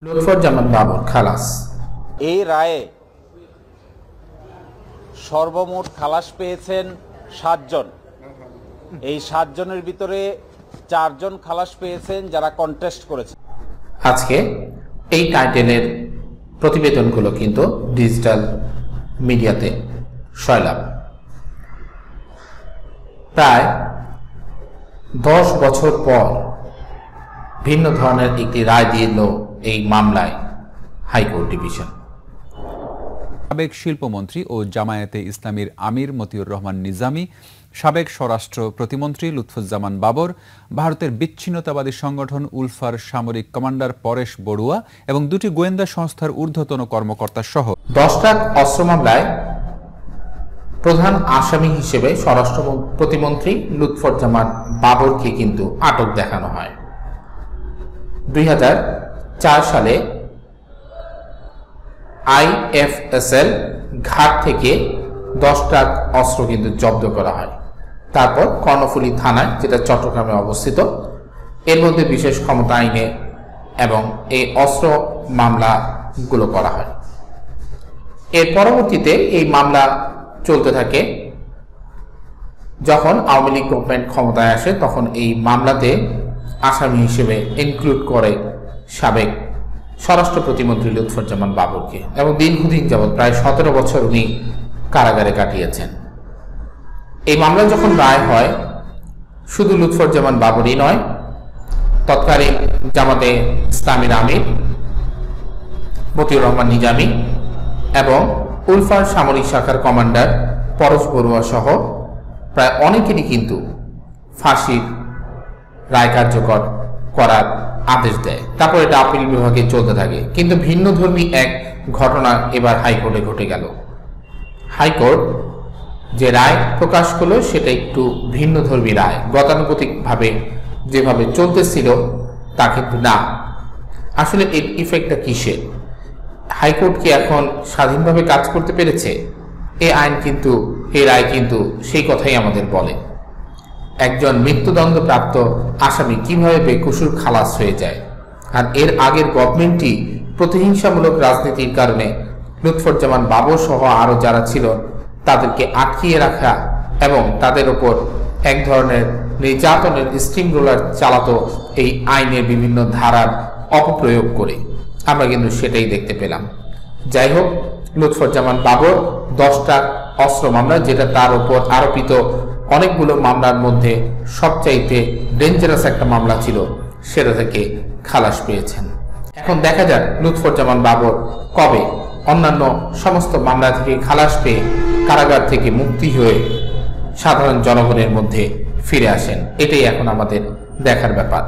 লুৎফুজ্জামান বাবর খালাস। এই রায়ে সর্বমোট খালাস পেয়েছেন 7 জন। এই 7 জনের ভিতরে 4 জন খালাস পেয়েছেন যারা কন্টেস্ট করেছেন। আজকে এই টাইটেলের প্রতিবেদনগুলো কিন্তু ডিজিটাল মিডিয়াতে সয়লাভ। প্রায় 10 বছর পর ভিন্ন ধরনের একটি রায় দিল এই মামলায় হাইকোর্ট ডিভিশন। সাবেক শিল্পমন্ত্রী ও জামায়াতে ইসলামীর আমির মতিউর রহমান নিজামী, সাবেক স্বরাষ্ট্র প্রতিমন্ত্রী লুৎফুজ্জামান বাবর, ভারতের বিচ্ছিন্নতাবাদী সংগঠন উলফার সামরিক কমান্ডার পরেশ বড়ুয়া এবং 2টি গোয়েন্দা সংস্থার ঊর্ধ্বতন কর্মকর্তা সহ 10 ট্রাক অস্ত্র মামলায় প্রধান আসামি হিসেবে স্বরাষ্ট্র প্রতিমন্ত্রী লুৎফুজ্জামান বাবরকে কিন্তু আটক দেখানো হয়। 2004 সালে IFSL ঘাট থেকে 10 ট্রাক অস্ত্র কিন্তু জব্দ করা হয়। তারপর কর্ণফুলী থানায়, যেটা চট্টগ্রামে অবস্থিত, এর মধ্যে বিশেষ ক্ষমতা আইনে এবং এই অস্ত্র মামলাগুলো করা হয়। এর পরবর্তীতে এই মামলা চলতে থাকে। যখন আওয়ামী লীগ গভর্নমেন্ট ক্ষমতায় আসে তখন এই মামলাতে আসামি হিসেবে ইনক্লুড করে সাবেক স্বরাষ্ট্র প্রতিমন্ত্রী লুৎফুজ্জামান বাবরকে এবং দীর্ঘদিন যাবৎ প্রায় 17 বছর উনি কারাগারে কাটিয়েছেন। এই মামলা যখন রায় হয়, শুধু লুৎফুজ্জামান বাবরই নয়, তৎকালীন জামাতে ইসলামীর আমির মতিউর রহমান নিজামী এবং উলফার সামরিক শাখার কমান্ডার পরেশ বড়ুয়া সহ প্রায় অনেকেরই কিন্তু ফাঁসির রায় কার্যকর করার আদেশ দেয়। তারপর এটা আপিল বিভাগে চলতে থাকে। কিন্তু ভিন্নধর্মী এক ঘটনা এবার হাইকোর্টে ঘটে গেল। হাইকোর্ট যে রায় প্রকাশ করলো সেটা একটু ভিন্নধর্মী রায়। গতানুগতিকভাবে যেভাবে চলতেছিল তা কিন্তু না। আসলে এর ইফেক্টটা কিসের? হাইকোর্ট কি এখন স্বাধীনভাবে কাজ করতে পেরেছে? এই রায় কিন্তু সেই কথাই আমাদের বলে। একজন মৃত্যুদণ্ডপ্রাপ্ত আসামি কিভাবে বেকসুর খালাস হয়ে যায়। আর এর আগের গভর্নমেন্টই প্রতিহিংসামূলক রাজনীতির কারণে লুৎফুজ্জামান বাবর সহ আরো যারা ছিল তাদেরকে আটকিয়ে রাখা এবং তাদের ওপর এক ধরনের নির্যাতনের স্টিম রোলার চালাতো এই আইনের বিভিন্ন ধারার অপপ্রয়োগ করে। আমরা কিন্তু সেটাই দেখতে পেলাম। যাই হোক, লুৎফুজ্জামান বাবর 10টা অস্ত্র মামলা, যেটা তার উপর আরোপিত অনেকগুলো মামলার মধ্যে সবচাইতে ডেঞ্জারাস একটা মামলা ছিল, সেটা থেকে খালাস পেয়েছেন। এখন দেখা যাক লুৎফুজ্জামান বাবর কবে অন্যান্য সমস্ত মামলা থেকে খালাস পেয়ে কারাগার থেকে মুক্তি হয়ে সাধারণ জনগণের মধ্যে ফিরে আসেন। এটাই এখন আমাদের দেখার ব্যাপার।